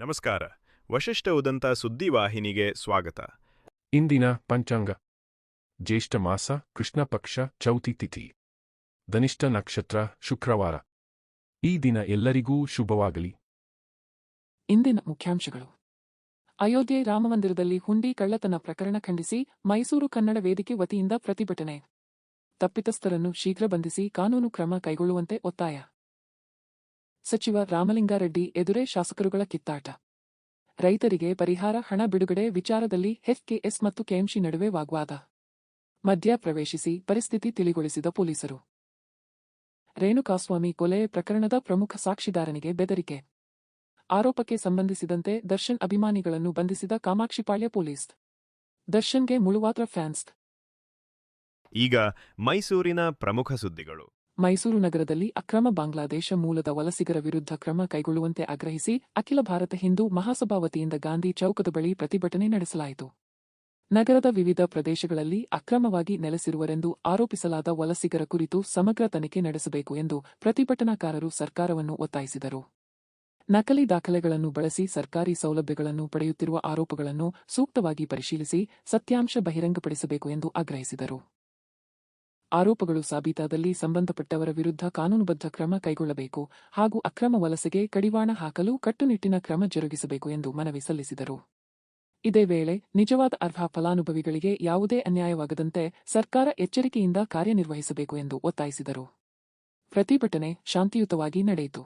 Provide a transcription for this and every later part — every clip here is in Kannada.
ನಮಸ್ಕಾರ. ವಶಿಷ್ಠ ಉದಂತ ಸುದ್ದಿವಾಹಿನಿಗೆ ಸ್ವಾಗತ. ಇಂದಿನ ಪಂಚಾಂಗ. ಜ್ಯೇಷ್ಠ ಮಾಸ, ಕೃಷ್ಣ ಪಕ್ಷ, ಚೌತಿ ತಿಥಿ, ಧನಿಷ್ಠ ನಕ್ಷತ್ರ, ಶುಕ್ರವಾರ. ಈ ದಿನ ಎಲ್ಲರಿಗೂ ಶುಭವಾಗಲಿ. ಇಂದಿನ ಮುಖ್ಯಾಂಶಗಳು. ಅಯೋಧ್ಯೆ ರಾಮಮಂದಿರದಲ್ಲಿ ಹುಂಡಿ ಕಳ್ಳತನ ಪ್ರಕರಣ ಖಂಡಿಸಿ ಮೈಸೂರು ಕನ್ನಡ ವೇದಿಕೆ ವತಿಯಿಂದ ಪ್ರತಿಭಟನೆ. ತಪ್ಪಿತಸ್ಥರನ್ನು ಶೀಘ್ರ ಬಂಧಿಸಿ ಕಾನೂನು ಕ್ರಮ ಕೈಗೊಳ್ಳುವಂತೆ ಒತ್ತಾಯ. ಸಚಿವ ರಾಮಲಿಂಗಾರೆಡ್ಡಿ ಎದುರೇ ಶಾಸಕರುಗಳ ಕಿತ್ತಾಟ. ರೈತರಿಗೆ ಪರಿಹಾರ ಹಣ ಬಿಡುಗಡೆ ವಿಚಾರದಲ್ಲಿ ಎಚ್ಕೆಎಸ್ ಮತ್ತು ಕೆಎಂಸಿ ನಡುವೆ ವಾಗ್ವಾದ. ಮಧ್ಯ ಪ್ರವೇಶಿಸಿ ಪರಿಸ್ಥಿತಿ ತಿಳಿಗೊಳಿಸಿದ ಪೊಲೀಸರು. ರೇಣುಕಾಸ್ವಾಮಿ ಕೊಲೆ ಪ್ರಕರಣದ ಪ್ರಮುಖ ಸಾಕ್ಷಿದಾರನಿಗೆ ಬೆದರಿಕೆ. ಆರೋಪಕ್ಕೆ ಸಂಬಂಧಿಸಿದಂತೆ ದರ್ಶನ್ ಅಭಿಮಾನಿಗಳನ್ನು ಬಂಧಿಸಿದ ಕಾಮಾಕ್ಷಿಪಾಳ್ಯ ಪೊಲೀಸ್. ದರ್ಶನ್ಗೆ ಮುಳುವಾದ್ರ ಫ್ಯಾನ್ಸ್. ಈಗ ಮೈಸೂರಿನ ಪ್ರಮುಖ ಸುದ್ದಿಗಳು. ಮೈಸೂರು ನಗರದಲ್ಲಿ ಅಕ್ರಮ ಬಾಂಗ್ಲಾದೇಶ ಮೂಲದ ವಲಸಿಗರ ವಿರುದ್ಧ ಕ್ರಮ ಕೈಗೊಳ್ಳುವಂತೆ ಆಗ್ರಹಿಸಿ ಅಖಿಲ ಭಾರತ ಹಿಂದೂ ಮಹಾಸಭಾ ವತಿಯಿಂದ ಗಾಂಧಿ ಚೌಕದ ಬಳಿ ಪ್ರತಿಭಟನೆ ನಡೆಸಲಾಯಿತು. ನಗರದ ವಿವಿಧ ಪ್ರದೇಶಗಳಲ್ಲಿ ಅಕ್ರಮವಾಗಿ ನೆಲೆಸಿರುವರೆಂದು ಆರೋಪಿಸಲಾದ ವಲಸಿಗರ ಕುರಿತು ಸಮಗ್ರ ತನಿಖೆ ನಡೆಸಬೇಕು ಎಂದು ಪ್ರತಿಭಟನಾಕಾರರು ಸರ್ಕಾರವನ್ನು ಒತ್ತಾಯಿಸಿದರು. ನಕಲಿ ದಾಖಲೆಗಳನ್ನು ಬಳಸಿ ಸರ್ಕಾರಿ ಸೌಲಭ್ಯಗಳನ್ನು ಪಡೆಯುತ್ತಿರುವ ಆರೋಪಗಳನ್ನು ಸೂಕ್ತವಾಗಿ ಪರಿಶೀಲಿಸಿ ಸತ್ಯಾಂಶ ಬಹಿರಂಗಪಡಿಸಬೇಕು ಎಂದು ಆಗ್ರಹಿಸಿದರು. ಆರೋಪಗಳು ಸಾಬೀತಾದಲ್ಲಿ ಸಂಬಂಧಪಟ್ಟವರ ವಿರುದ್ಧ ಕಾನೂನುಬದ್ಧ ಕ್ರಮ ಕೈಗೊಳ್ಳಬೇಕು ಹಾಗೂ ಅಕ್ರಮ ವಲಸೆಗೆ ಕಡಿವಾಣ ಹಾಕಲು ಕಟ್ಟುನಿಟ್ಟಿನ ಕ್ರಮ ಜರುಗಿಸಬೇಕು ಎಂದು ಮನವಿ ಸಲ್ಲಿಸಿದರು. ಇದೇ ವೇಳೆ ನಿಜವಾದ ಅರ್ಹ ಫಲಾನುಭವಿಗಳಿಗೆ ಯಾವುದೇ ಅನ್ಯಾಯವಾಗದಂತೆ ಸರ್ಕಾರ ಎಚ್ಚರಿಕೆಯಿಂದ ಕಾರ್ಯನಿರ್ವಹಿಸಬೇಕು ಎಂದು ಒತ್ತಾಯಿಸಿದರು. ಪ್ರತಿಭಟನೆ ಶಾಂತಿಯುತವಾಗಿ ನಡೆಯಿತು.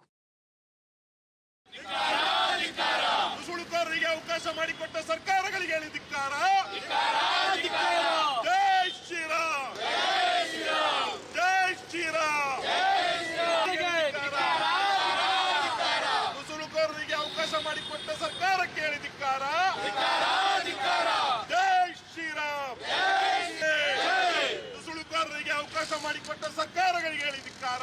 ಅವಕಾಶ ಮಾಡಿಕೊಟ್ಟ ಸರ್ಕಾರಗಳಿಗೆ ಧಿಕ್ಕಾರ. ನುಸುಳುಕೋರರಿಗೆ ಅವಕಾಶ ಮಾಡಿಕೊಟ್ಟ ಸರ್ಕಾರಕ್ಕೆ ಹೇಳಿದಿಕ್ಕಾರ. ಜೈ ಶ್ರೀರಾಮ್. ನುಸುಳುಕೋರರಿಗೆ ಅವಕಾಶ ಮಾಡಿಕೊಟ್ಟ ಸರ್ಕಾರಗಳಿಗೆ ಹೇಳಿದಿಕ್ಕಾರ.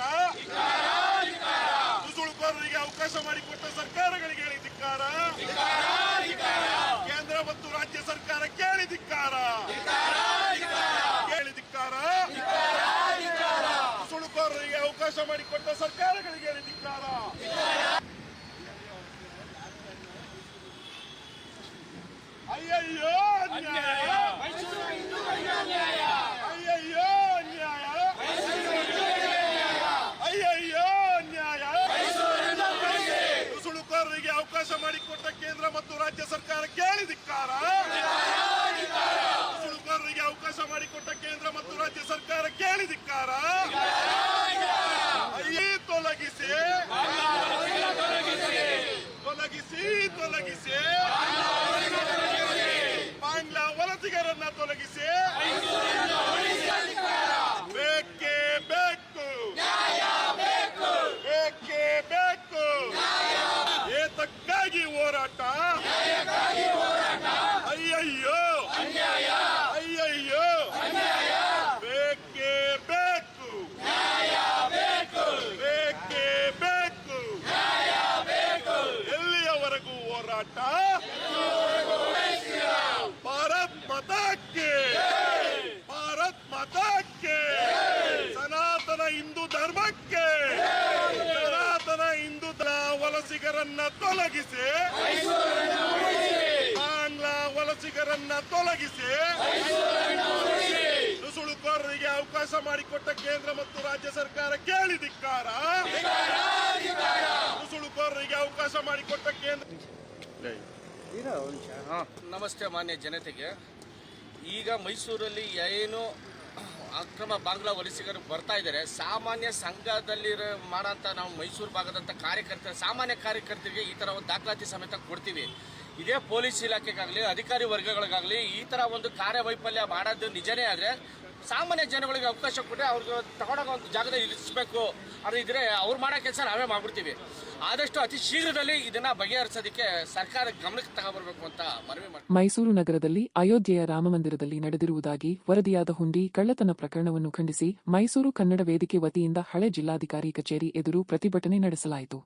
ನುಸುಳುಕೋರರಿಗೆ ಅವಕಾಶ ಮಾಡಿಕೊಟ್ಟ ಸರ್ಕಾರಗಳಿಗೆ ಹೇಳಿದಿಕ್ಕಾರ. ಕೇಂದ್ರ ಮತ್ತು ರಾಜ್ಯ ಸರ್ಕಾರ ಕೇಳಿದಿಕ್ಕಾರ. ನುಸುಳುಕೋರರಿಗೆ ಅವಕಾಶ ಮಾಡಿಕೊಟ್ಟ ಸರ್ಕಾರಗಳಿಗೆ ಹೇಳಿದಿಕ್ಕಾರ. ಅಯ್ಯಯ್ಯೋ ಅನ್ಯಾಯ. ಅಯ್ಯಯ್ಯೋ ಅನ್ಯಾಯ. ಅಯ್ಯಯ್ಯೋ ಅನ್ಯಾಯ. ನುಸುಳುಕೋರರಿಗೆ ಅವಕಾಶ ಮಾಡಿಕೊಟ್ಟ ಕೇಂದ್ರ ಮತ್ತು ರಾಜ್ಯ ಸರ್ಕಾರ ಕೇಳಿದಿಕ್ಕಾರ. ನುಸುಳುಕೋರರಿಗೆ ಅವಕಾಶ ಮಾಡಿಕೊಟ್ಟ ಕೇಂದ್ರ ಮತ್ತು ರಾಜ್ಯ ಸರ್ಕಾರ ಕೇಳಿದಿಕ್ಕಾರ. ತೊಲಗಿಸಿ ತೊಲಗಿಸಿ ತೊಲಗಿಸಿ ಬಾಂಗ್ಲಾ ವಲಸಿಗರನ್ನ ತೊಲಗಿಸಿ. ಬೇಕೇ ಬೇಕು, ಬೇಕೇ ಬೇಕು. ಏತಕ್ಕಾಗಿ ಹೋರಾಟ. ಅಯ್ಯಯ್ಯೋ ಅಯ್ಯಯ್ಯೋ. ಬೇಕೇ ಬೇಕು, ಬೇಕೇ ಬೇಕು. ಎಲ್ಲಿಯವರೆಗೂ ಹೋರಾಟ. ಭಾರತ್ ಮಾತಾಕ್ಕೆ, ಭಾರತ್ ಮಾತಾಕ್ಕೆ. ಸನಾತನ ಹಿಂದೂ ಧರ್ಮಕ್ಕೆ, ಸನಾತನ ಹಿಂದೂ ವಲಸಿಗರನ್ನ ತೊಲಗಿಸಿ. ಬಾಂಗ್ಲಾ ವಲಸಿಗರನ್ನ ತೊಲಗಿಸಿ. ನುಸುಳುಕೋರರಿಗೆ ಅವಕಾಶ ಮಾಡಿಕೊಟ್ಟ ಕೇಂದ್ರ ಮತ್ತು ರಾಜ್ಯ ಸರ್ಕಾರ ಕೇಳಿದಿಕ್ಕಾರ. ನುಸುಳುಕೋರರಿಗೆ ಅವಕಾಶ ಮಾಡಿಕೊಟ್ಟ ಕೇಂದ್ರ. ನಮಸ್ತೆ ಮಾನ್ಯ ಜನತೆಗೆ. ಈಗ ಮೈಸೂರಲ್ಲಿ ಏನು ಅಕ್ರಮ ಬಾಂಗ್ಲಾ ವಲಸಿಗರು ಬರ್ತಾ ಇದ್ದಾರೆ, ಸಾಮಾನ್ಯ ಸಂಘದಲ್ಲಿ ಮಾಡೋಂಥ ನಾವು ಮೈಸೂರು ಭಾಗದಂಥ ಸಾಮಾನ್ಯ ಕಾರ್ಯಕರ್ತರಿಗೆ ಈ ಥರ ಒಂದು ದಾಖಲಾತಿ ಸಮೇತ ಕೊಡ್ತೀವಿ. ಇದೇ ಪೊಲೀಸ್ ಇಲಾಖೆಗಾಗಲಿ ಅಧಿಕಾರಿ ವರ್ಗಗಳಿಗಾಗಲಿ ಈ ಥರ ಒಂದು ಕಾರ್ಯವೈಫಲ್ಯ ಮಾಡೋದು ನಿಜನೇ. ಆದರೆ ಸಾಮಾನ್ಯ ಜನಗಳಿಗೆ ಅವಕಾಶ ಕೊಟ್ಟರೆ ಅವ್ರಿಗೆ ತಗೊಂಡೋಗೋ ಒಂದು ಜಾಗದಲ್ಲಿ ಇರಿಸಬೇಕು. ಅದು ಇದ್ರೆ ಅವ್ರು ಮಾಡೋ ಕೆಲಸ ನಾವೇ ಮಾಡ್ಬಿಡ್ತೀವಿ. ಆದಷ್ಟು ಅತಿ ಶೀಘ್ರದಲ್ಲಿ ಇದನ್ನ ಬಗೆಹರಿಸೋದಕ್ಕೆ ಸರ್ಕಾರ ಗಮನಕ್ಕೆ ತಗೊಬರ್ಬೇಕು ಅಂತ ಮನವಿ ಮಾಡ್ತೀವಿ. ಮೈಸೂರು ನಗರದಲ್ಲಿ ಅಯೋಧ್ಯೆಯ ರಾಮಮಂದಿರದಲ್ಲಿ ನಡೆದಿರುವುದಾಗಿ ವರದಿಯಾದ ಹುಂಡಿ ಕಳ್ಳತನ ಪ್ರಕರಣವನ್ನು ಖಂಡಿಸಿ ಮೈಸೂರು ಕನ್ನಡ ವೇದಿಕೆ ವತಿಯಿಂದ ಹಳೆ ಜಿಲ್ಲಾಧಿಕಾರಿ ಕಚೇರಿ ಎದುರು ಪ್ರತಿಭಟನೆ ನಡೆಸಲಾಯಿತು.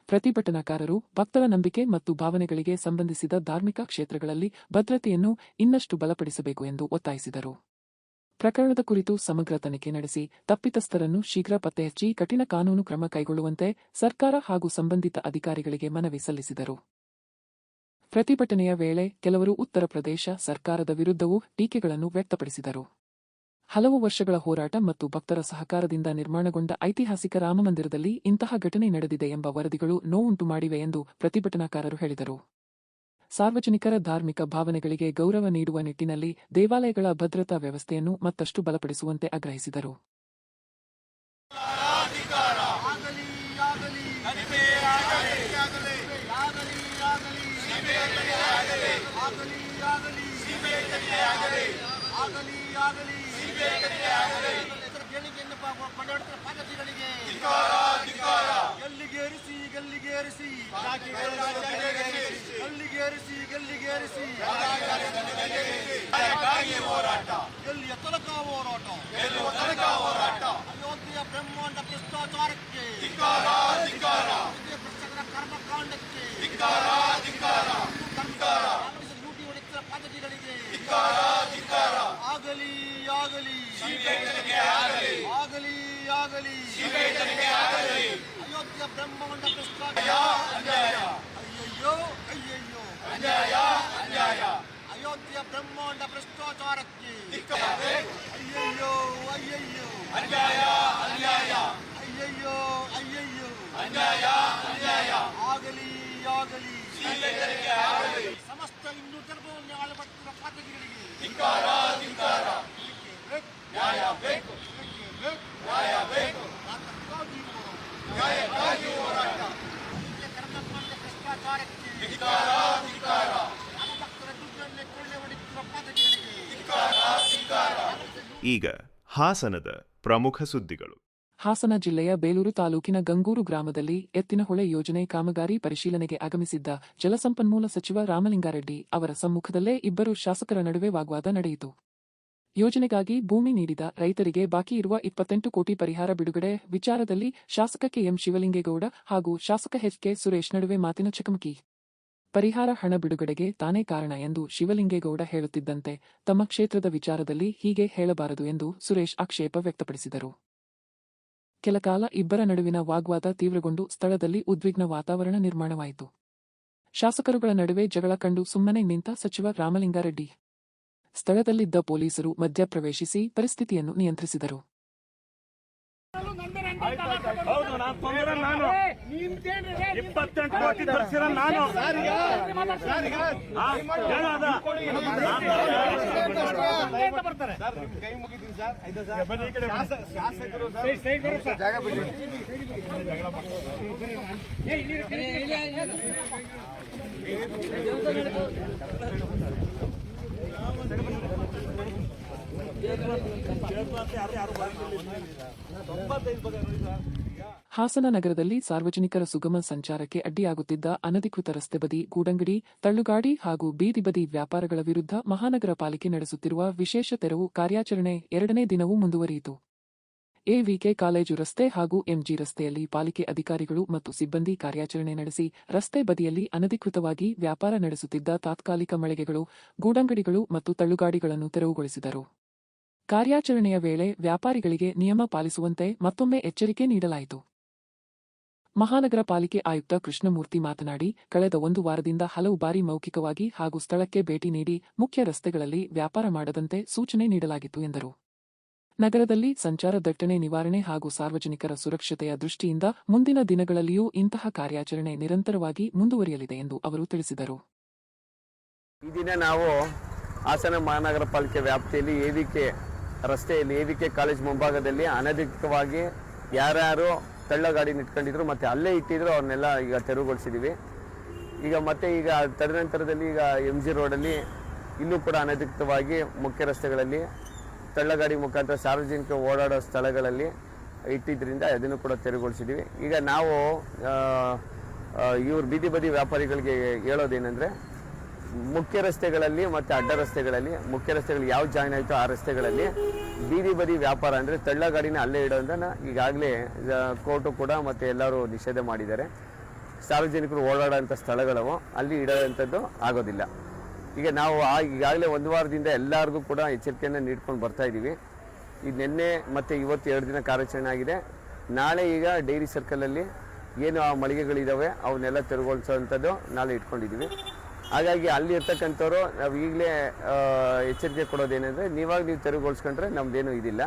ಪ್ರತಿಭಟನಾಕಾರರು ಭಕ್ತರ ನಂಬಿಕೆ ಮತ್ತು ಭಾವನೆಗಳಿಗೆ ಸಂಬಂಧಿಸಿದ ಧಾರ್ಮಿಕ ಕ್ಷೇತ್ರಗಳಲ್ಲಿ ಭದ್ರತೆಯನ್ನು ಇನ್ನಷ್ಟು ಬಲಪಡಿಸಬೇಕು ಎಂದು ಒತ್ತಾಯಿಸಿದರು. ಪ್ರಕರಣದ ಕುರಿತು ಸಮಗ್ರ ತನಿಖೆ ನಡೆಸಿ ತಪ್ಪಿತಸ್ಥರನ್ನು ಶೀಘ್ರ ಪತ್ತೆಹಚ್ಚಿ ಕಠಿಣ ಕಾನೂನು ಕ್ರಮ ಕೈಗೊಳ್ಳುವಂತೆ ಸರ್ಕಾರ ಹಾಗೂ ಸಂಬಂಧಿತ ಅಧಿಕಾರಿಗಳಿಗೆ ಮನವಿ ಸಲ್ಲಿಸಿದರು. ಪ್ರತಿಭಟನೆಯ ವೇಳೆ ಕೆಲವರು ಉತ್ತರ ಪ್ರದೇಶ ಸರ್ಕಾರದ ವಿರುದ್ಧವೂ ಟೀಕೆಗಳನ್ನು ವ್ಯಕ್ತಪಡಿಸಿದರು. ಹಲವು ವರ್ಷಗಳ ಹೋರಾಟ ಮತ್ತು ಭಕ್ತರ ಸಹಕಾರದಿಂದ ನಿರ್ಮಾಣಗೊಂಡ ಐತಿಹಾಸಿಕ ರಾಮಮಂದಿರದಲ್ಲಿ ಇಂತಹ ಘಟನೆ ನಡೆದಿದೆ ಎಂಬ ವರದಿಗಳು ನೋವುಂಟು ಮಾಡಿವೆ ಎಂದು ಪ್ರತಿಭಟನಾಕಾರರು ಹೇಳಿದರು. ಸಾರ್ವಜನಿಕರ ಧಾರ್ಮಿಕ ಭಾವನೆಗಳಿಗೆ ಗೌರವ ನೀಡುವ ನಿಟ್ಟಿನಲ್ಲಿ ದೇವಾಲಯಗಳ ಭದ್ರತಾ ವ್ಯವಸ್ಥೆಯನ್ನು ಮತ್ತಷ್ಟು ಬಲಪಡಿಸುವಂತೆ ಆಗ್ರಹಿಸಿದರು. ಅಯೋಧ್ಯೆಯ ಬ್ರಹ್ಮಾಂಡ ಭ್ರಷ್ಟಾಚಾರಕ್ಕೆ ಕರ್ಮಕಾಂಡಕ್ಕೆ ಲೂಟಿ ಹೊಡೆಯುವ ಪದ್ಧತಿಗಳಿಗೆ ಆಗಲಿ ಆಗಲಿ ಆಗಲಿ ಆಗಲಿ ಅಯೋಧ್ಯೆಯ ಬ್ರಹ್ಮಾಂಡ ಭ್ರಷ್ಟಾಚಾರ ಅಯ್ಯಯ್ಯೋ ಅಯ್ಯಯ್ಯೋ ಅಯೋಧ್ಯೆಯ ಬ್ರಹ್ಮಾಂಡ ಭ್ರಷ್ಟಾಚಾರಕ್ಕೆ ಅಯ್ಯಯ್ಯೋ ಅಯ್ಯಯ್ಯೋ ಅಯ್ಯಯ್ಯೋ ಅಯ್ಯಯ್ಯೋ ಆಗಲಿ ಆಗಲಿ ಸಮಸ್ತ ಹಿಂದೂ ಧರ್ಮವನ್ನು ಆಳಪಟ್ಟಿರುವ ಪಾತಕಿಗಳಿಗೆ ಕರ್ಮಕಾಂಡ ಭ್ರಷ್ಟಾಚಾರಕ್ಕೆ ರಾಮಭಕ್ತರ ದುಡ್ಡನ್ನೇ ಕೊಳ್ಳೆ ಹೊಡೆಯುತ್ತಿರುವ ಪಾತಕಿಗಳಿಗೆ ಈಗ ಹಾಸನದ ಪ್ರಮುಖ ಸುದ್ದಿಗಳು. ಹಾಸನ ಜಿಲ್ಲೆಯ ಬೇಲೂರು ತಾಲೂಕಿನ ಗಂಗೂರು ಗ್ರಾಮದಲ್ಲಿ ಎತ್ತಿನಹೊಳೆ ಯೋಜನೆ ಕಾಮಗಾರಿ ಪರಿಶೀಲನೆಗೆ ಆಗಮಿಸಿದ್ದ ಜಲಸಂಪನ್ಮೂಲ ಸಚಿವ ರಾಮಲಿಂಗಾರೆಡ್ಡಿ ಅವರ ಸಮ್ಮುಖದಲ್ಲೇ ಇಬ್ಬರು ಶಾಸಕರ ನಡುವೆ ವಾಗ್ವಾದ ನಡೆಯಿತು. ಯೋಜನೆಗಾಗಿ ಭೂಮಿ ನೀಡಿದ ರೈತರಿಗೆ ಬಾಕಿ ಇರುವ 28 ಕೋಟಿ ಪರಿಹಾರ ಬಿಡುಗಡೆ ವಿಚಾರದಲ್ಲಿ ಶಾಸಕ ಕೆಎಂ ಶಿವಲಿಂಗೇಗೌಡ ಹಾಗೂ ಶಾಸಕ ಎಚ್.ಕೆ. ಸುರೇಶ್ ನಡುವೆ ಮಾತಿನ ಚಕಮಕಿ. ಪರಿಹಾರ ಹಣ ಬಿಡುಗಡೆಗೆ ತಾನೇ ಕಾರಣ ಎಂದು ಶಿವಲಿಂಗೇಗೌಡ ಹೇಳುತ್ತಿದ್ದಂತೆ ತಮ್ಮ ಕ್ಷೇತ್ರದ ವಿಚಾರದಲ್ಲಿ ಹೀಗೆ ಹೇಳಬಾರದು ಎಂದು ಸುರೇಶ್ ಆಕ್ಷೇಪ ವ್ಯಕ್ತಪಡಿಸಿದರು. ಕೆಲಕಾಲ ಇಬ್ಬರ ನಡುವಿನ ವಾಗ್ವಾದ ತೀವ್ರಗೊಂಡು ಸ್ಥಳದಲ್ಲಿ ಉದ್ವಿಗ್ನ ವಾತಾವರಣ ನಿರ್ಮಾಣವಾಯಿತು. ಶಾಸಕರುಗಳ ನಡುವೆ ಜಗಳ ಕಂಡು ಸುಮ್ಮನೆ ನಿಂತ ಸಚಿವ ರಾಮಲಿಂಗಾರೆಡ್ಡಿ ಸ್ಥಳದಲ್ಲಿದ್ದ ಪೊಲೀಸರು ಮಧ್ಯಪ್ರವೇಶಿಸಿ ಪರಿಸ್ಥಿತಿಯನ್ನು ನಿಯಂತ್ರಿಸಿದರು. ಹೌದು, ನಾನು ತೊಂದರೆ ನಾನು 28 ಕೋಟಿ ತರಿಸಿರ ನಾನು ಕೈ ಮುಗಿದ್ದೀನಿ ಸರ್. ಶಾಸಕರು ಜಾಗ ಬಿಡಿ. ಹಾಸನ ನಗರದಲ್ಲಿ ಸಾರ್ವಜನಿಕರ ಸುಗಮ ಸಂಚಾರಕ್ಕೆ ಅಡ್ಡಿಯಾಗುತ್ತಿದ್ದ ಅನಧಿಕೃತ ರಸ್ತೆ ಬದಿ, ಗೂಡಂಗಡಿ, ತಳ್ಳುಗಾಡಿ ಹಾಗೂ ಬೀದಿ ಬದಿ ವ್ಯಾಪಾರಗಳ ವಿರುದ್ಧ ಮಹಾನಗರ ಪಾಲಿಕೆ ನಡೆಸುತ್ತಿರುವ ವಿಶೇಷ ತೆರವು ಕಾರ್ಯಾಚರಣೆ 2ನೇ ದಿನವೂ ಮುಂದುವರಿಯಿತು. ಎವಿಕೆ ಕಾಲೇಜು ರಸ್ತೆ ಹಾಗೂ ಎಂಜಿ ರಸ್ತೆಯಲ್ಲಿ ಪಾಲಿಕೆ ಅಧಿಕಾರಿಗಳು ಮತ್ತು ಸಿಬ್ಬಂದಿ ಕಾರ್ಯಾಚರಣೆ ನಡೆಸಿ ರಸ್ತೆ ಬದಿಯಲ್ಲಿ ಅನಧಿಕೃತವಾಗಿ ವ್ಯಾಪಾರ ನಡೆಸುತ್ತಿದ್ದ ತಾತ್ಕಾಲಿಕ ಮಳಿಗೆಗಳು, ಗೂಡಂಗಡಿಗಳು ಮತ್ತು ತಳ್ಳುಗಾಡಿಗಳನ್ನು ತೆರವುಗೊಳಿಸಿದರು. ಕಾರ್ಯಾಚರಣೆಯ ವೇಳೆ ವ್ಯಾಪಾರಿಗಳಿಗೆ ನಿಯಮ ಪಾಲಿಸುವಂತೆ ಮತ್ತೊಮ್ಮೆ ಎಚ್ಚರಿಕೆ ನೀಡಲಾಯಿತು. ಮಹಾನಗರ ಪಾಲಿಕೆ ಆಯುಕ್ತ ಕೃಷ್ಣಮೂರ್ತಿ ಮಾತನಾಡಿ, ಕಳೆದ 1 ವಾರದಿಂದ ಹಲವು ಬಾರಿ ಮೌಖಿಕವಾಗಿ ಹಾಗೂ ಸ್ಥಳಕ್ಕೆ ಭೇಟಿ ನೀಡಿ ಮುಖ್ಯ ರಸ್ತೆಗಳಲ್ಲಿ ವ್ಯಾಪಾರ ಮಾಡದಂತೆ ಸೂಚನೆ ನೀಡಲಾಗಿತ್ತು ಎಂದರು. ನಗರದಲ್ಲಿ ಸಂಚಾರ ದಟ್ಟಣೆ ನಿವಾರಣೆ ಹಾಗೂ ಸಾರ್ವಜನಿಕರ ಸುರಕ್ಷತೆಯ ದೃಷ್ಟಿಯಿಂದ ಮುಂದಿನ ದಿನಗಳಲ್ಲಿಯೂ ಇಂತಹ ಕಾರ್ಯಾಚರಣೆ ನಿರಂತರವಾಗಿ ಮುಂದುವರಿಯಲಿದೆ ಎಂದು ಅವರು ತಿಳಿಸಿದರು. ಈ ದಿನ ನಾವು ಹಾಸನ ಮಹಾನಗರ ಪಾಲಿಕೆ ವ್ಯಾಪ್ತಿಯಲ್ಲಿ ಎವಿಕೆ ರಸ್ತೆಯಲ್ಲಿ ಎವಿಕೆ ಕಾಲೇಜ್ ಮುಂಭಾಗದಲ್ಲಿ ಅನಧಿಕೃತವಾಗಿ ಯಾರ್ಯಾರು ತಳ್ಳಗಾಡಿ ನಿಂತ್ಕೊಂಡಿದ್ರು ಮತ್ತೆ ಅಲ್ಲೇ ಇಟ್ಟಿದ್ರು ಅವ್ರನ್ನೆಲ್ಲ ಈಗ ತೆರವುಗೊಳಿಸಿದ್ದೀವಿ. ಈಗ ತದನಂತರದಲ್ಲಿ ಈಗ MG ರೋಡಲ್ಲಿ ಇಲ್ಲೂ ಕೂಡ ಅನಧಿಕೃತವಾಗಿ ಮುಖ್ಯ ರಸ್ತೆಗಳಲ್ಲಿ ತಳ್ಳಗಾಡಿ ಮುಖಾಂತರ ಸಾರ್ವಜನಿಕ ಓಡಾಡೋ ಸ್ಥಳಗಳಲ್ಲಿ ಇಟ್ಟಿದ್ದರಿಂದ ಅದನ್ನು ಕೂಡ ತೆರವುಗೊಳಿಸಿದ್ದೀವಿ. ಈಗ ನಾವು ಇವ್ರ ಬೀದಿ ಬದಿ ವ್ಯಾಪಾರಿಗಳಿಗೆ ಹೇಳೋದೇನೆಂದರೆ, ಮುಖ್ಯ ರಸ್ತೆಗಳಲ್ಲಿ ಮತ್ತು ಅಡ್ಡ ರಸ್ತೆಗಳಲ್ಲಿ, ಮುಖ್ಯ ರಸ್ತೆಗಳು ಯಾವ ಜಾಯಿನ್ ಆಯಿತು ಆ ರಸ್ತೆಗಳಲ್ಲಿ ಬೀದಿ ಬದಿ ವ್ಯಾಪಾರ ಅಂದರೆ ತಳ್ಳಗಾಡಿನ ಅಲ್ಲೇ ಇಡೋದನ್ನು ಈಗಾಗಲೇ ಕೋರ್ಟು ಕೂಡ ಮತ್ತು ಎಲ್ಲರೂ ನಿಷೇಧ ಮಾಡಿದ್ದಾರೆ. ಸಾರ್ವಜನಿಕರು ಓಡಾಡೋಂಥ ಸ್ಥಳಗಳು ಅಲ್ಲಿ ಇಡೋವಂಥದ್ದು ಆಗೋದಿಲ್ಲ. ಈಗ ನಾವು ಈಗಾಗಲೇ 1 ವಾರದಿಂದ ಎಲ್ಲರಿಗೂ ಕೂಡ ಎಚ್ಚರಿಕೆಯನ್ನು ನೀಡ್ಕೊಂಡು ಬರ್ತಾ ಇದ್ದೀವಿ. ಇದು ನಿನ್ನೆ ಮತ್ತು ಇವತ್ತು 2 ದಿನ ಕಾರ್ಯಾಚರಣೆ ಆಗಿದೆ. ನಾಳೆ ಈಗ ಡೈರಿ ಸರ್ಕಲಲ್ಲಿ ಏನು ಆ ಮಳಿಗೆಗಳಿದ್ದಾವೆ ಅವನ್ನೆಲ್ಲ ತೆರವುಗೊಳಿಸೋವಂಥದ್ದು ನಾಳೆ ಇಟ್ಕೊಂಡಿದ್ದೀವಿ. ಹಾಗಾಗಿ ಅಲ್ಲಿ ಇರ್ತಕ್ಕಂಥವ್ರು ನಾವು ಈಗಲೇ ಎಚ್ಚರಿಕೆ ಕೊಡೋದೇನೆಂದರೆ ನೀವು ತೆರವುಗೊಳಿಸ್ಕೊಂಡ್ರೆ ನಮ್ಮದೇನು ಇದಿಲ್ಲ.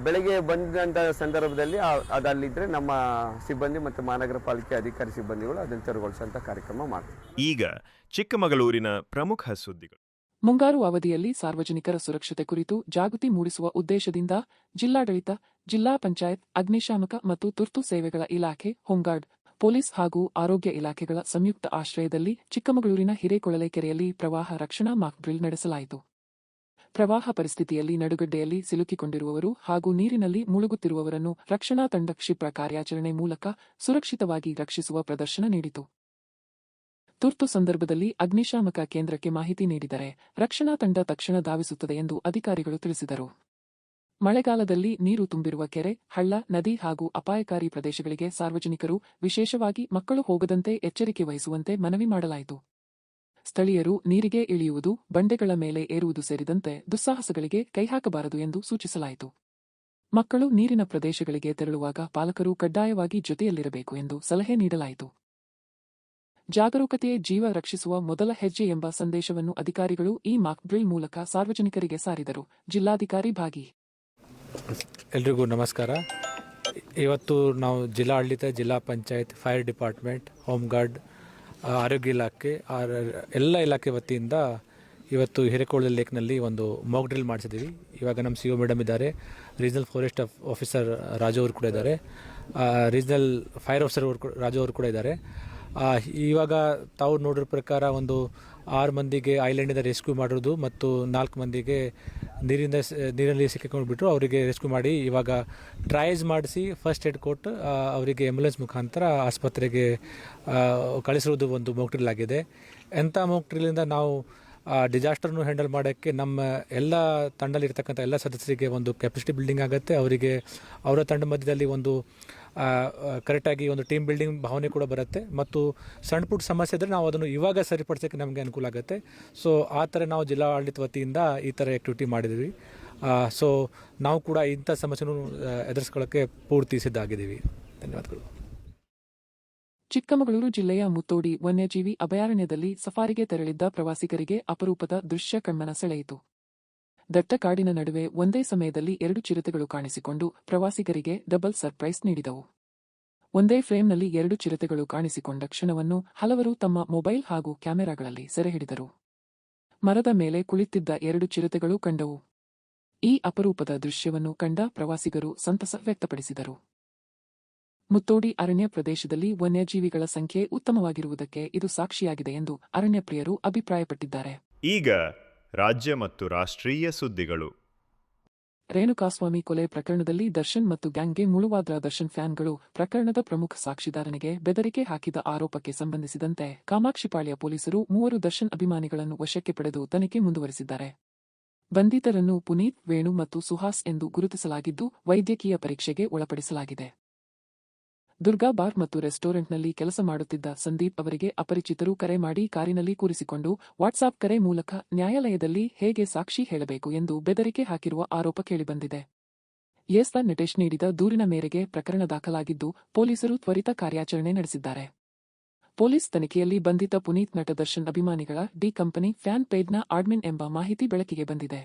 ಬೆಳಗ್ಗೆ ಬಂದಂಥ ಸಂದರ್ಭದಲ್ಲಿ ಅದಲ್ಲಿದ್ದರೆ ನಮ್ಮ ಸಿಬ್ಬಂದಿ ಮತ್ತು ಮಹಾನಗರ ಪಾಲಿಕೆ ಅಧಿಕಾರಿ ಸಿಬ್ಬಂದಿಗಳು ಅದನ್ನು ತೆರವುಗೊಳಿಸುವಂಥ ಕಾರ್ಯಕ್ರಮ ಮಾಡ್ತಾರೆ. ಈಗ ಚಿಕ್ಕಮಗಳೂರಿನ ಪ್ರಮುಖ ಸುದ್ದಿಗಳು. ಮುಂಗಾರು ಅವಧಿಯಲ್ಲಿ ಸಾರ್ವಜನಿಕರ ಸುರಕ್ಷತೆ ಕುರಿತು ಜಾಗೃತಿ ಮೂಡಿಸುವ ಉದ್ದೇಶದಿಂದ ಜಿಲ್ಲಾಡಳಿತ, ಜಿಲ್ಲಾ ಪಂಚಾಯತ್, ಅಗ್ನಿಶಾಮಕ ಮತ್ತು ತುರ್ತು ಸೇವೆಗಳ ಇಲಾಖೆ, ಹೋಂಗಾರ್ಡ್, ಪೊಲೀಸ್ ಹಾಗೂ ಆರೋಗ್ಯ ಇಲಾಖೆಗಳ ಸಂಯುಕ್ತ ಆಶ್ರಯದಲ್ಲಿ ಚಿಕ್ಕಮಗಳೂರಿನ ಹಿರೇಕೊಳಲೆ ಕೆರೆಯಲ್ಲಿ ಪ್ರವಾಹ ರಕ್ಷಣಾ ಮಾಕ್ ಡ್ರಿಲ್ ನಡೆಸಲಾಯಿತು. ಪ್ರವಾಹ ಪರಿಸ್ಥಿತಿಯಲ್ಲಿ ನಡುಗಡ್ಡೆಯಲ್ಲಿ ಸಿಲುಕಿಕೊಂಡಿರುವವರು ಹಾಗೂ ನೀರಿನಲ್ಲಿ ಮುಳುಗುತ್ತಿರುವವರನ್ನು ರಕ್ಷಣಾ ತಂಡ ಕ್ಷಿಪ್ರ ಕಾರ್ಯಾಚರಣೆ ಮೂಲಕ ಸುರಕ್ಷಿತವಾಗಿ ರಕ್ಷಿಸುವ ಪ್ರದರ್ಶನ ನೀಡಿತು. ತುರ್ತು ಸಂದರ್ಭದಲ್ಲಿ ಅಗ್ನಿಶಾಮಕ ಕೇಂದ್ರಕ್ಕೆ ಮಾಹಿತಿ ನೀಡಿದರೆ ರಕ್ಷಣಾ ತಂಡ ತಕ್ಷಣ ಧಾವಿಸುತ್ತದೆ ಎಂದು ಅಧಿಕಾರಿಗಳು ತಿಳಿಸಿದರು. ಮಳೆಗಾಲದಲ್ಲಿ ನೀರು ತುಂಬಿರುವ ಕೆರೆ, ಹಳ್ಳ, ನದಿ ಹಾಗೂ ಅಪಾಯಕಾರಿ ಪ್ರದೇಶಗಳಿಗೆ ಸಾರ್ವಜನಿಕರು, ವಿಶೇಷವಾಗಿ ಮಕ್ಕಳು ಹೋಗದಂತೆ ಎಚ್ಚರಿಕೆ ವಹಿಸುವಂತೆ ಮನವಿ ಮಾಡಲಾಯಿತು. ಸ್ಥಳೀಯರು ನೀರಿಗೆ ಇಳಿಯುವುದು, ಬಂಡೆಗಳ ಮೇಲೆ ಏರುವುದು ಸೇರಿದಂತೆ ದುಸ್ಸಾಹಸಗಳಿಗೆ ಕೈಹಾಕಬಾರದು ಎಂದು ಸೂಚಿಸಲಾಯಿತು. ಮಕ್ಕಳು ನೀರಿನ ಪ್ರದೇಶಗಳಿಗೆ ತೆರಳುವಾಗ ಪಾಲಕರು ಕಡ್ಡಾಯವಾಗಿ ಜೊತೆಯಲ್ಲಿರಬೇಕು ಎಂದು ಸಲಹೆ ನೀಡಲಾಯಿತು. ಜಾಗರೂಕತೆಯೇ ಜೀವ ರಕ್ಷಿಸುವ ಮೊದಲ ಹೆಜ್ಜೆ ಎಂಬ ಸಂದೇಶವನ್ನು ಅಧಿಕಾರಿಗಳು ಈ ಮಾಕ್ ಡ್ರಿಲ್ ಮೂಲಕ ಸಾರ್ವಜನಿಕರಿಗೆ ಸಾರಿದರು. ಜಿಲ್ಲಾಧಿಕಾರಿ ಭಾಗಿ. ಎಲ್ರಿಗೂ ನಮಸ್ಕಾರ. ಇವತ್ತು ನಾವು ಜಿಲ್ಲಾಡಳಿತ, ಜಿಲ್ಲಾ panchayat, fire department, home guard, ಆರೋಗ್ಯ ಇಲಾಖೆ, ಎಲ್ಲ ಇಲಾಖೆ ವತಿಯಿಂದ ಇವತ್ತು ಹಿರೇಕೊಳಲೆ ಲೇಕ್ನಲ್ಲಿ ಒಂದು ಮಾಕ್ ಡ್ರಿಲ್ ಮಾಡಿಸಿದ್ದೀವಿ. ಇವಾಗ ನಮ್ಮ CO ಮೇಡಮ್ ಇದ್ದಾರೆ, ರೀಜನಲ್ ಫಾರೆಸ್ಟ್ ಆಫೀಸರ್ ರಾಜು ಅವರು ಕೂಡ ಇದ್ದಾರೆ, ರೀಜನಲ್ ಫೈರ್ ಆಫೀಸರ್ ರಾಜು ಅವರು ಕೂಡ ಇದ್ದಾರೆ. ಇವಾಗ ತಾವು ನೋಡಿರೋ ಪ್ರಕಾರ ಒಂದು 6 ಮಂದಿಗೆ ಐಲ್ಯಾಂಡಿಂದ ರೆಸ್ಕ್ಯೂ ಮಾಡೋದು ಮತ್ತು 4 ಮಂದಿಗೆ ನೀರಲ್ಲಿ ಸಿಕ್ಕಿಕೊಂಡ್ಬಿಟ್ರು. ಅವರಿಗೆ ರೆಸ್ಕ್ಯೂ ಮಾಡಿ ಇವಾಗ ಟ್ರಯಲ್ಸ್ ಮಾಡಿಸಿ ಫಸ್ಟ್ ಏಡ್ ಕೊಟ್ಟು ಅವರಿಗೆ ಆಂಬ್ಯುಲೆನ್ಸ್ ಮುಖಾಂತರ ಆಸ್ಪತ್ರೆಗೆ ಕಳಿಸಿರೋದು ಒಂದು ಮಾಕ್ ಡ್ರಿಲ್ ಆಗಿದೆ. ಎಂಥ ಮಾಕ್ ಡ್ರಿಲ್ಲಿಂದ ನಾವು ಡಿಸಾಸ್ಟರ್ನು ಹ್ಯಾಂಡಲ್ ಮಾಡೋಕ್ಕೆ ನಮ್ಮ ಎಲ್ಲ ತಂಡದಲ್ಲಿರ್ತಕ್ಕಂಥ ಎಲ್ಲ ಸದಸ್ಯರಿಗೆ ಒಂದು ಕೆಪಾಸಿಟಿ ಬಿಲ್ಡಿಂಗ್ ಆಗುತ್ತೆ. ಅವರಿಗೆ ಅವರ ತಂಡ ಮಧ್ಯದಲ್ಲಿ ಒಂದು ಕರೆಕ್ಟಾಗಿ ಒಂದು ಟೀಮ್ ಬಿಲ್ಡಿಂಗ್ ಭಾವನೆ ಕೂಡ ಬರುತ್ತೆ. ಮತ್ತು ಸಣ್ಣ ಪುಟ್ಟ ಸಮಸ್ಯೆ ಇದ್ದರೆ ನಾವು ಅದನ್ನು ಇವಾಗ ಸರಿಪಡಿಸೋಕ್ಕೆ ನಮಗೆ ಅನುಕೂಲ ಆಗುತ್ತೆ. ಸೊ ಆ ಥರ ನಾವು ಜಿಲ್ಲಾ ಆಡಳಿತ ವತಿಯಿಂದ ಈ ಥರ ಆ್ಯಕ್ಟಿವಿಟಿ ಮಾಡಿದ್ವಿ. ಸೊ ನಾವು ಕೂಡ ಇಂಥ ಸಮಸ್ಯೆನೂ ಎದುರಿಸ್ಕೊಳ್ಳೋಕ್ಕೆ ಪೂರ್ತಿ ಸಿದ್ಧ ಆಗಿದ್ದೀವಿ. ಧನ್ಯವಾದಗಳು. ಚಿಕ್ಕಮಗಳೂರು ಜಿಲ್ಲೆಯ ಮುತ್ತೋಡಿ ವನ್ಯಜೀವಿ ಅಭಯಾರಣ್ಯದಲ್ಲಿ ಸಫಾರಿಗೆ ತೆರಳಿದ್ದ ಪ್ರವಾಸಿಗರಿಗೆ ಅಪರೂಪದ ದೃಶ್ಯ ಕಣ್ಮನ ಸೆಳೆಯಿತು. ದಟ್ಟ ಕಾಡಿನ ನಡುವೆ ಒಂದೇ ಸಮಯದಲ್ಲಿ 2 ಚಿರತೆಗಳು ಕಾಣಿಸಿಕೊಂಡು ಪ್ರವಾಸಿಗರಿಗೆ ಡಬಲ್ ಸರ್ಪ್ರೈಸ್ ನೀಡಿದವು. ಒಂದೇ ಫ್ರೇಮ್ನಲ್ಲಿ 2 ಚಿರತೆಗಳು ಕಾಣಿಸಿಕೊಂಡ ಕ್ಷಣವನ್ನು ಹಲವರು ತಮ್ಮ ಮೊಬೈಲ್ ಹಾಗೂ ಕ್ಯಾಮೆರಾಗಳಲ್ಲಿ ಸೆರೆಹಿಡಿದರು. ಮರದ ಮೇಲೆ ಕುಳಿತಿದ್ದ 2 ಚಿರತೆಗಳು ಕಂಡವು. ಈ ಅಪರೂಪದ ದೃಶ್ಯವನ್ನು ಕಂಡ ಪ್ರವಾಸಿಗರು ಸಂತಸ ವ್ಯಕ್ತಪಡಿಸಿದರು. ಮುತ್ತೋಡಿ ಅರಣ್ಯ ಪ್ರದೇಶದಲ್ಲಿ ವನ್ಯಜೀವಿಗಳ ಸಂಖ್ಯೆ ಉತ್ತಮವಾಗಿರುವುದಕ್ಕೆ ಇದು ಸಾಕ್ಷಿಯಾಗಿದೆ ಎಂದು ಅರಣ್ಯ ಪ್ರಿಯರು ಅಭಿಪ್ರಾಯಪಟ್ಟಿದ್ದಾರೆ. ಈಗ ರಾಜ್ಯ ಮತ್ತು ರಾಷ್ಟ್ರೀಯ ಸುದ್ದಿಗಳು. ರೇಣುಕಾಸ್ವಾಮಿ ಕೊಲೆ ಪ್ರಕರಣದಲ್ಲಿ ದರ್ಶನ್ ಮತ್ತು ಗ್ಯಾಂಗ್ಗೆ ಮುಳುವಾದ್ರ ದರ್ಶನ್ ಫ್ಯಾನ್ಗಳು ಪ್ರಕರಣದ ಪ್ರಮುಖ ಸಾಕ್ಷಿದಾರನಿಗೆ ಬೆದರಿಕೆ ಹಾಕಿದ ಆರೋಪಕ್ಕೆ ಸಂಬಂಧಿಸಿದಂತೆ ಕಾಮಾಕ್ಷಿಪಾಳ್ಯ ಪೊಲೀಸರು 3 ದರ್ಶನ್ ಅಭಿಮಾನಿಗಳನ್ನು ವಶಕ್ಕೆ ಪಡೆದು ತನಿಖೆ ಮುಂದುವರೆಸಿದ್ದಾರೆ. ಬಂಧಿತರನ್ನು ಪುನೀತ್, ವೇಣು ಮತ್ತು ಸುಹಾಸ್ ಎಂದು ಗುರುತಿಸಲಾಗಿದ್ದು ವೈದ್ಯಕೀಯ ಪರೀಕ್ಷೆಗೆ ಒಳಪಡಿಸಲಾಗಿದೆ. ದುರ್ಗಾ ಬಾರ್ ಮತ್ತು ರೆಸ್ಟೋರೆಂಟ್ನಲ್ಲಿ ಕೆಲಸ ಮಾಡುತ್ತಿದ್ದ ಸಂದೀಪ್ ಅವರಿಗೆ ಅಪರಿಚಿತರು ಕರೆ ಮಾಡಿ ಕಾರಿನಲ್ಲಿ ಕೂರಿಸಿಕೊಂಡು ವಾಟ್ಸಾಪ್ ಕರೆ ಮೂಲಕ ನ್ಯಾಯಾಲಯದಲ್ಲಿ ಹೇಗೆ ಸಾಕ್ಷಿ ಹೇಳಬೇಕು ಎಂದು ಬೆದರಿಕೆ ಹಾಕಿರುವ ಆರೋಪ ಕೇಳಿಬಂದಿದೆ. ಎಸ್ ನಟೇಶ್ ನೀಡಿದ ದೂರಿನ ಮೇರೆಗೆ ಪ್ರಕರಣ ದಾಖಲಾಗಿದ್ದು ಪೊಲೀಸರು ತ್ವರಿತ ಕಾರ್ಯಾಚರಣೆ ನಡೆಸಿದ್ದಾರೆ. ಪೊಲೀಸ್ ತನಿಖೆಯಲ್ಲಿ ಬಂಧಿತ ಪುನೀತ್ ನಟ ದರ್ಶನ್ ಅಭಿಮಾನಿಗಳ ಡಿ ಕಂಪನಿ ಫ್ಯಾನ್ ಪೇಜ್ನ ಅಡ್ಮಿನ್ ಎಂಬ ಮಾಹಿತಿ ಬೆಳಕಿಗೆ ಬಂದಿದೆ.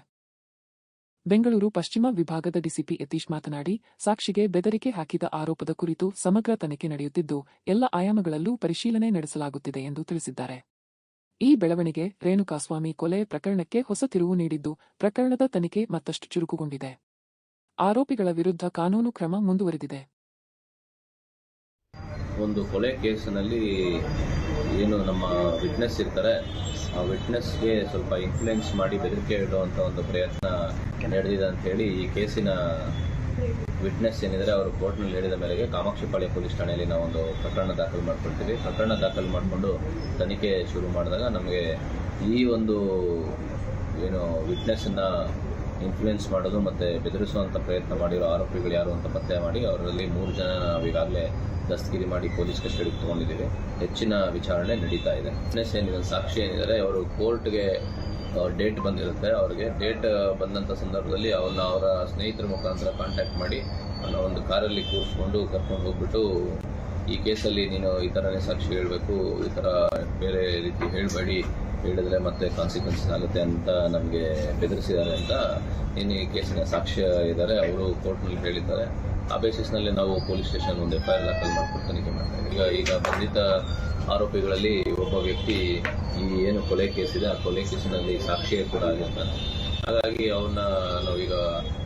ಬೆಂಗಳೂರು ಪಶ್ಚಿಮ ವಿಭಾಗದ ಡಿಸಿಪಿ ಯತೀಶ್ ಮಾತನಾಡಿ, ಸಾಕ್ಷಿಗೆ ಬೆದರಿಕೆ ಹಾಕಿದ ಆರೋಪದ ಕುರಿತು ಸಮಗ್ರ ತನಿಖೆ ನಡೆಯುತ್ತಿದ್ದು ಎಲ್ಲ ಆಯಾಮಗಳಲ್ಲೂ ಪರಿಶೀಲನೆ ನಡೆಸಲಾಗುತ್ತಿದೆ ಎಂದು ತಿಳಿಸಿದ್ದಾರೆ. ಈ ಬೆಳವಣಿಗೆ ರೇಣುಕಾಸ್ವಾಮಿ ಕೊಲೆ ಪ್ರಕರಣಕ್ಕೆ ಹೊಸ ತಿರುವು ನೀಡಿದ್ದು ಪ್ರಕರಣದ ತನಿಖೆ ಮತ್ತಷ್ಟು ಚುರುಕುಗೊಂಡಿದೆ. ಆರೋಪಿಗಳ ವಿರುದ್ಧ ಕಾನೂನು ಕ್ರಮ ಮುಂದುವರೆದಿದೆ. ಒಂದು ಕೊಲೆ ಕೇಸಿನಲ್ಲಿ ಏನು ನಮ್ಮ ವಿಟ್ನೆಸ್ ಇರ್ತಾರೆ, ಆ ವಿಟ್ನೆಸ್ಗೆ ಸ್ವಲ್ಪ ಇನ್ಫ್ಲುಯೆನ್ಸ್ ಮಾಡಿ ಬೆದರಿಕೆ ಇಡುವಂಥ ಒಂದು ಪ್ರಯತ್ನ ನಡೆದಿದೆ ಅಂಥೇಳಿ ಈ ಕೇಸಿನ ವಿಟ್ನೆಸ್ ಏನಿದ್ದಾರೆ ಅವರು ಕೋರ್ಟ್ನಲ್ಲಿ ಹೇಳಿದ ಮೇರೆಗೆ ಕಾಮಾಕ್ಷಿಪಾಳ್ಯ ಪೊಲೀಸ್ ಠಾಣೆಯಲ್ಲಿ ನಾವು ಒಂದು ಪ್ರಕರಣ ದಾಖಲು ಮಾಡ್ಕೊಳ್ತೀವಿ. ಪ್ರಕರಣ ದಾಖಲು ಮಾಡಿಕೊಂಡು ತನಿಖೆ ಶುರು ಮಾಡಿದಾಗ ನಮಗೆ ಈ ಒಂದು ಏನು ವಿಟ್ನೆಸ್ಸನ್ನು ಇನ್ಫ್ಲುಯೆನ್ಸ್ ಮಾಡೋದು ಮತ್ತು ಬೆದರಿಸುವಂಥ ಪ್ರಯತ್ನ ಮಾಡಿರೋ ಆರೋಪಿಗಳು ಯಾರು ಅಂತ ಪತ್ತೆ ಮಾಡಿ ಅವರಲ್ಲಿ 3 ಜನ ನಾವು ಈಗಾಗಲೇ ದಸ್ತಗಿರಿ ಮಾಡಿ ಪೊಲೀಸ್ ಕಸ್ಟಡಿಗೆ ತೊಗೊಂಡಿದ್ದೀವಿ. ಹೆಚ್ಚಿನ ವಿಚಾರಣೆ ನಡೀತಾ ಇದೆ. ವಿಟ್ನೆಸ್ ಏನಿದೆ, ಸಾಕ್ಷಿ ಏನಿದ್ದಾರೆ, ಅವರು ಕೋರ್ಟ್ಗೆ ಡೇಟ್ ಬಂದಿರುತ್ತೆ. ಅವರಿಗೆ ಡೇಟ್ ಬಂದಂಥ ಸಂದರ್ಭದಲ್ಲಿ ಅವ್ರನ್ನ ಅವರ ಸ್ನೇಹಿತರ ಮುಖಾಂತರ ಕಾಂಟ್ಯಾಕ್ಟ್ ಮಾಡಿ ಒಂದು ಕಾರಲ್ಲಿ ಕೂರಿಸ್ಕೊಂಡು ಕರ್ಕೊಂಡು ಹೋಗ್ಬಿಟ್ಟು ಈ ಕೇಸಲ್ಲಿ ನೀನು ಈ ಥರನೇ ಸಾಕ್ಷಿ ಹೇಳಬೇಕು, ಈ ಥರ ಬೇರೆ ರೀತಿ ಹೇಳಬೇಡಿ, ಹೇಳಿದ್ರೆ ಮತ್ತೆ ಕಾನ್ಸಿಕ್ವೆನ್ಸಸ್ ಆಗುತ್ತೆ ಅಂತ ನಮಗೆ ಬೆದರಿಸಿದ್ದಾರೆ ಅಂತ ಇನ್ನು ಈ ಕೇಸಿನ ಸಾಕ್ಷ್ಯ ಇದ್ದಾರೆ, ಅವರು ಕೋರ್ಟ್ನಲ್ಲಿ ಹೇಳಿದ್ದಾರೆ. ಆ ಬೇಸಿಸ್ನಲ್ಲಿ ನಾವು ಪೊಲೀಸ್ ಸ್ಟೇಷನ್ ಒಂದು FIR ದಾಖಲು ಮಾಡಿಕೊಂಡು ತನಿಖೆ ಮಾಡ್ತಾ ಇದ್ದೀವಿ. ಈಗ ಬಂಧಿತ ಆರೋಪಿಗಳಲ್ಲಿ ಒಬ್ಬ ವ್ಯಕ್ತಿ ಈ ಏನು ಕೊಲೆ ಕೇಸ್ ಇದೆ, ಆ ಕೊಲೆ ಕೇಸಿನಲ್ಲಿ ಸಾಕ್ಷಿಯೇ ಕೂಡ ಆಗಿರ್ತಾನೆ. ಹಾಗಾಗಿ ಅವ್ರನ್ನ ನಾವೀಗ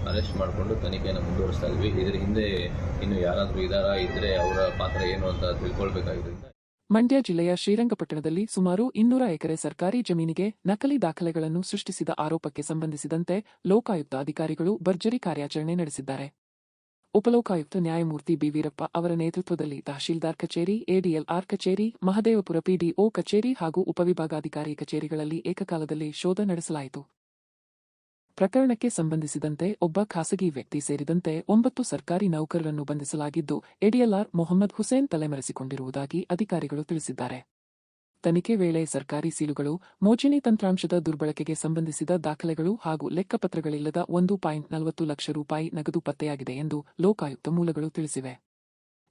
ಅರೆಸ್ಟ್ ಮಾಡಿಕೊಂಡು ತನಿಖೆಯನ್ನು ಮುಂದುವರಿಸ್ತಾ ಇದ್ವಿ. ಇದರ ಹಿಂದೆ ಇನ್ನು ಯಾರಾದರೂ ಇದ್ರೆ ಅವರ ಪಾತ್ರ ಏನು ಅಂತ ತಿಳ್ಕೊಳ್ಬೇಕಾಗಿದೆ. ಮಂಡ್ಯ ಜಿಲ್ಲೆಯ ಶ್ರೀರಂಗಪಟ್ಟಣದಲ್ಲಿ ಸುಮಾರು 200 ಎಕರೆ ಸರ್ಕಾರಿ ಜಮೀನಿಗೆ ನಕಲಿ ದಾಖಲೆಗಳನ್ನು ಸೃಷ್ಟಿಸಿದ ಆರೋಪಕ್ಕೆ ಸಂಬಂಧಿಸಿದಂತೆ ಲೋಕಾಯುಕ್ತ ಅಧಿಕಾರಿಗಳು ಭರ್ಜರಿ ಕಾರ್ಯಾಚರಣೆ ನಡೆಸಿದ್ದಾರೆ. ಉಪಲೋಕಾಯುಕ್ತ ನ್ಯಾಯಮೂರ್ತಿ ಬಿವೀರಪ್ಪ ಅವರ ನೇತೃತ್ವದಲ್ಲಿ ತಹಶೀಲ್ದಾರ್ ಕಚೇರಿ, ADLR ಕಚೇರಿ, ಮಹದೇವಪುರ PDO ಕಚೇರಿ ಹಾಗೂ ಉಪವಿಭಾಗಾಧಿಕಾರಿ ಕಚೇರಿಗಳಲ್ಲಿ ಏಕಕಾಲದಲ್ಲಿ ಶೋಧ ನಡೆಸಲಾಯಿತು. ಪ್ರಕರಣಕ್ಕೆ ಸಂಬಂಧಿಸಿದಂತೆ ಒಬ್ಬ ಖಾಸಗಿ ವ್ಯಕ್ತಿ ಸೇರಿದಂತೆ 9 ಸರ್ಕಾರಿ ನೌಕರರನ್ನು ಬಂಧಿಸಲಾಗಿದ್ದು, ADLR ಮೊಹಮ್ಮದ್ ಹುಸೇನ್ ತಲೆಮರೆಸಿಕೊಂಡಿರುವುದಾಗಿ ಅಧಿಕಾರಿಗಳು ತಿಳಿಸಿದ್ದಾರೆ. ತನಿಖೆ ವೇಳೆ ಸರ್ಕಾರಿ ಸೀಲುಗಳು, ಮೋಚಣಿ ತಂತ್ರಾಂಶದ ದುರ್ಬಳಕೆಗೆ ಸಂಬಂಧಿಸಿದ ದಾಖಲೆಗಳು ಹಾಗೂ ಲೆಕ್ಕಪತ್ರಗಳಿಲ್ಲದ 1.40 ಲಕ್ಷ ರೂಪಾಯಿ ನಗದು ಪತ್ತೆಯಾಗಿದೆ ಎಂದು ಲೋಕಾಯುಕ್ತ ಮೂಲಗಳು ತಿಳಿಸಿವೆ.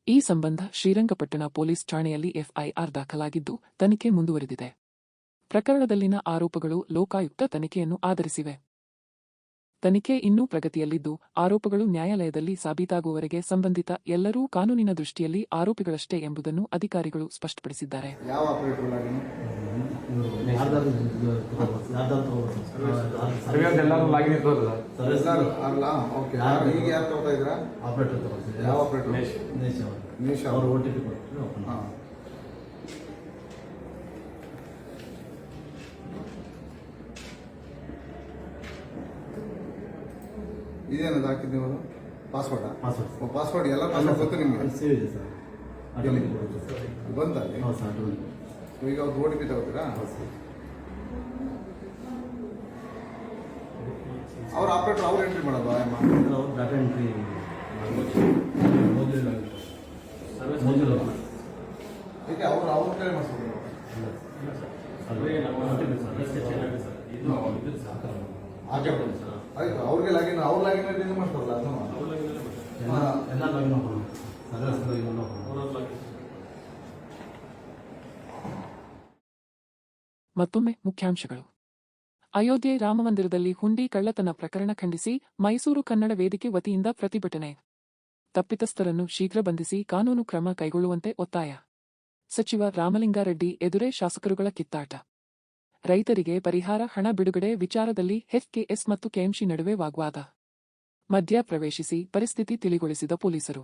ಈ ಸಂಬಂಧ ಶ್ರೀರಂಗಪಟ್ಟಣ ಪೊಲೀಸ್ ಠಾಣೆಯಲ್ಲಿ FIR ದಾಖಲಾಗಿದ್ದು, ತನಿಖೆ ಮುಂದುವರೆದಿದೆ. ಪ್ರಕರಣದಲ್ಲಿನ ಆರೋಪಗಳು ಲೋಕಾಯುಕ್ತ ತನಿಖೆಯನ್ನು ಆಧರಿಸಿವೆ. ತನಿಖೆ ಇನ್ನೂ ಪ್ರಗತಿಯಲ್ಲಿದ್ದು, ಆರೋಪಗಳು ನ್ಯಾಯಾಲಯದಲ್ಲಿ ಸಾಬೀತಾಗುವವರೆಗೆ ಸಂಬಂಧಿತ ಎಲ್ಲರೂ ಕಾನೂನಿನ ದೃಷ್ಟಿಯಲ್ಲಿ ಆರೋಪಿಗಳಷ್ಟೇ ಎಂಬುದನ್ನು ಅಧಿಕಾರಿಗಳು ಸ್ಪಷ್ಟಪಡಿಸಿದ್ದಾರೆ. ಇದೇನದು ಹಾಕಿದ್ದು ನೀವು? ಪಾಸ್ವರ್ಡ್ ಎಲ್ಲ ಪಾಸ್ವರ್ಡ್ ಗೊತ್ತು ನಿಮಗೆ? ಬಂದಲ್ಲಿ ಈಗ ಅವ್ರು OTP ತಗೋತೀರಾ? ಅವ್ರ ಆಪರೇಟರ್ ಅವ್ರು ಎಂಟ್ರಿ ಮಾಡೋದು? ಡಾಟಾ ಎಂಟ್ರಿ ಈಗ ಅವ್ರ ಕೈ ಮಾಡಿಸ್ಬೋದು. ಆಯ್ತು, ಅವ್ರಿಗೆ ಲಾಗಿನ್ ಲಾಗಿನ್ ಮಾಡ್ತಾರಲ್ಲ ಮತ್ತೊಮ್ಮೆ ಮುಖ್ಯಾಂಶಗಳು. ಅಯೋಧ್ಯೆ ರಾಮಮಂದಿರದಲ್ಲಿ ಹುಂಡಿ ಕಳ್ಳತನ ಪ್ರಕರಣ ಖಂಡಿಸಿ ಮೈಸೂರು ಕನ್ನಡ ವೇದಿಕೆ ವತಿಯಿಂದ ಪ್ರತಿಭಟನೆ. ತಪ್ಪಿತಸ್ಥರನ್ನು ಶೀಘ್ರ ಬಂಧಿಸಿ ಕಾನೂನು ಕ್ರಮ ಕೈಗೊಳ್ಳುವಂತೆ ಒತ್ತಾಯ. ಸಚಿವ ರಾಮಲಿಂಗಾರೆಡ್ಡಿ ಎದುರೇ ಶಾಸಕರುಗಳ ಕಿತ್ತಾಟ. ರೈತರಿಗೆ ಪರಿಹಾರ ಹಣ ಬಿಡುಗಡೆ ವಿಚಾರದಲ್ಲಿ HKS ಮತ್ತು KMC ನಡುವೆ ವಾಗ್ವಾದ. ಮಧ್ಯ ಪ್ರವೇಶಿಸಿ ಪರಿಸ್ಥಿತಿ ತಿಳಿಗೊಳಿಸಿದ ಪೊಲೀಸರು.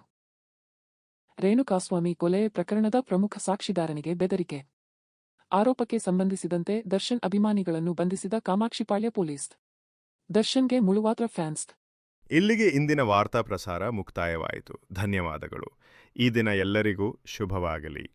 ರೇಣುಕಾಸ್ವಾಮಿ ಕೊಲೆ ಪ್ರಕರಣದ ಪ್ರಮುಖ ಸಾಕ್ಷಿದಾರನಿಗೆ ಬೆದರಿಕೆ. ಆರೋಪಕ್ಕೆ ಸಂಬಂಧಿಸಿದಂತೆ ದರ್ಶನ್ ಅಭಿಮಾನಿಗಳನ್ನು ಬಂಧಿಸಿದ ಕಾಮಾಕ್ಷಿಪಾಳ್ಯ ಪೊಲೀಸ್. ದರ್ಶನ್ಗೆ ಮುಳುವಾದ್ರ ಫ್ಯಾನ್ಸ್. ಇಲ್ಲಿಗೆ ಇಂದಿನ ವಾರ್ತಾ ಪ್ರಸಾರ ಮುಕ್ತಾಯವಾಯಿತು. ಧನ್ಯವಾದಗಳು. ಈ ದಿನ ಎಲ್ಲರಿಗೂ ಶುಭವಾಗಲಿ.